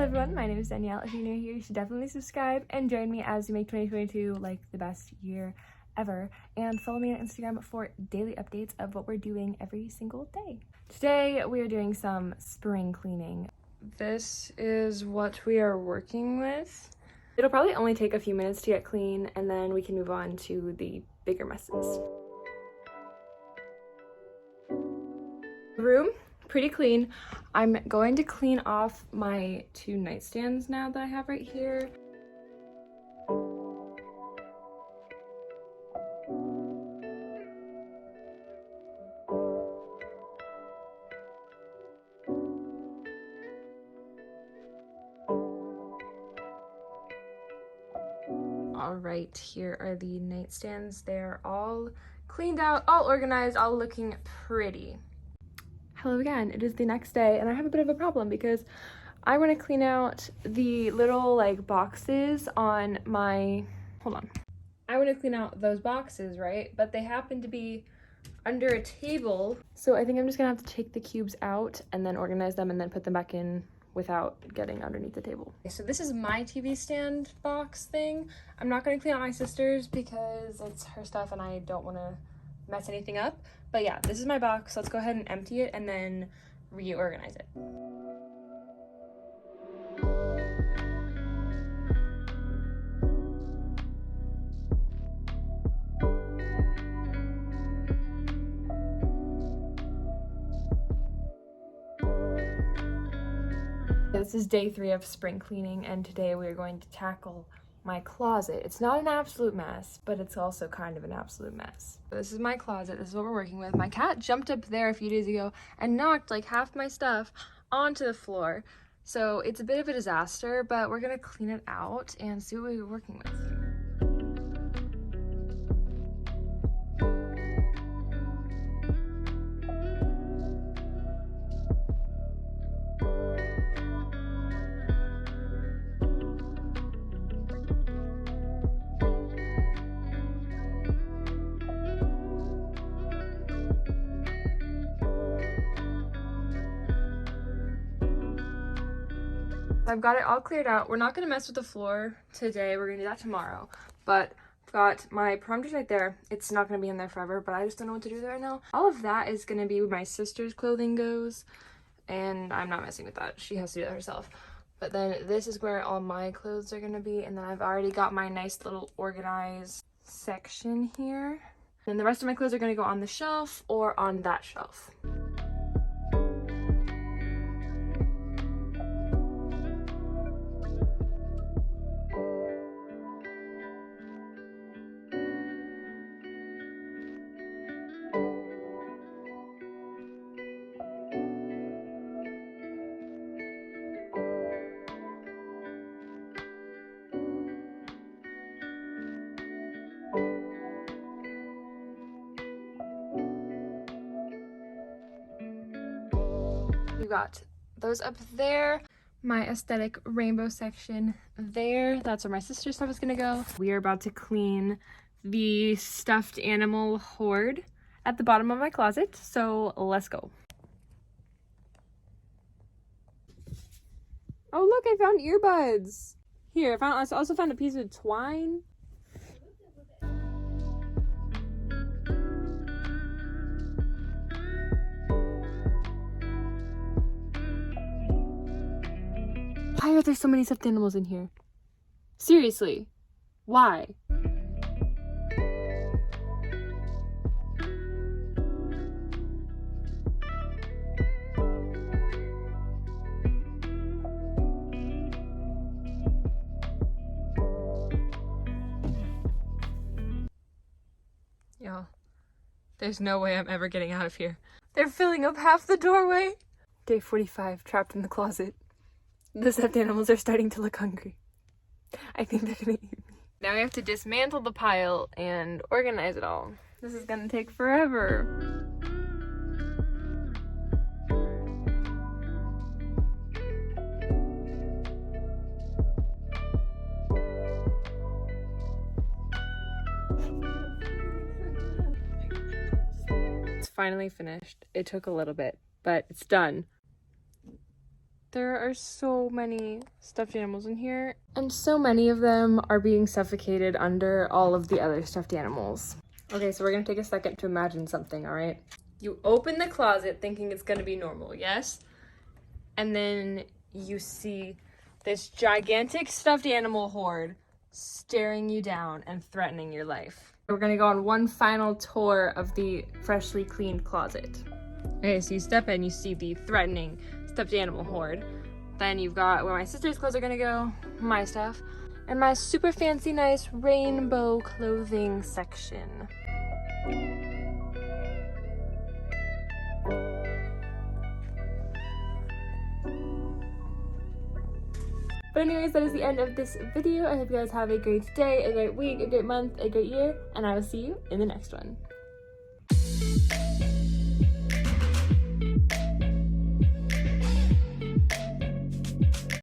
everyone, my name is Danielle. If you're new here, you should definitely subscribe and join me as we make 2022 like the best year ever. And follow me on Instagram for daily updates of what we're doing every single day. Today we are doing some spring cleaning. This is what we are working with. It'll probably only take a few minutes to get clean, and then we can move on to the bigger messes. Room, pretty clean. I'm going to clean off my two nightstands now that I have right here. All right, here are the nightstands. They're all cleaned out, all organized, all looking pretty. Hello again, it is the next day and I have a bit of a problem because I want to clean out the little like boxes on my, I want to clean out those boxes, right? But they happen to be under a table. So I think I'm just gonna have to take the cubes out and then organize them and then put them back in without getting underneath the table. Okay, so this is my TV stand box thing. I'm not gonna clean out my sister's because it's her stuff and I don't wanna mess anything up. But yeah, this is my box. Let's go ahead and empty it and then reorganize it. This is day 3 of spring cleaning, and today we are going to tackle my closet. It's not an absolute mess, but it's also kind of an absolute mess. This is my closet. This is what we're working with. My cat jumped up there a few days ago and knocked like half my stuff onto the floor. So it's a bit of a disaster, but we're gonna clean it out and see what we're working with. I've got it all cleared out. We're not gonna mess with the floor today. We're gonna do that tomorrow. But I've got my parameters right there. It's not gonna be in there forever, but I just don't know what to do there right now. All of that is gonna be where my sister's clothing goes, and I'm not messing with that. She has to do that herself. But then this is where all my clothes are gonna be, and then I've already got my nice little organized section here. And the rest of my clothes are gonna go on the shelf or on that shelf. You got those up there, my aesthetic rainbow section there. That's where my sister's stuff is gonna go. We are about to clean the stuffed animal hoard at the bottom of my closet, so let's go. Oh look, I found earbuds. Here, I also found a piece of twine. Why are there so many stuffed animals in here? Seriously, why? Y'all, there's no way I'm ever getting out of here. They're filling up half the doorway. Day 45, trapped in the closet. The stuffed animals are starting to look hungry. I think they're gonna eat me. Now we have to dismantle the pile and organize it all. This is gonna take forever. It's finally finished. It took a little bit, but it's done. There are so many stuffed animals in here, and so many of them are being suffocated under all of the other stuffed animals. Okay, so we're gonna take a second to imagine something, all right? You open the closet thinking it's gonna be normal, yes? And then you see this gigantic stuffed animal horde staring you down and threatening your life. We're gonna go on one final tour of the freshly cleaned closet. Okay, so you step in, you see the threatening stuffed animal horde. Then you've got where my sister's clothes are gonna go, my stuff, and my super fancy nice rainbow clothing section. But anyways, that is the end of this video. I hope you guys have a great day, a great week, a great month, a great year, and I will see you in the next one.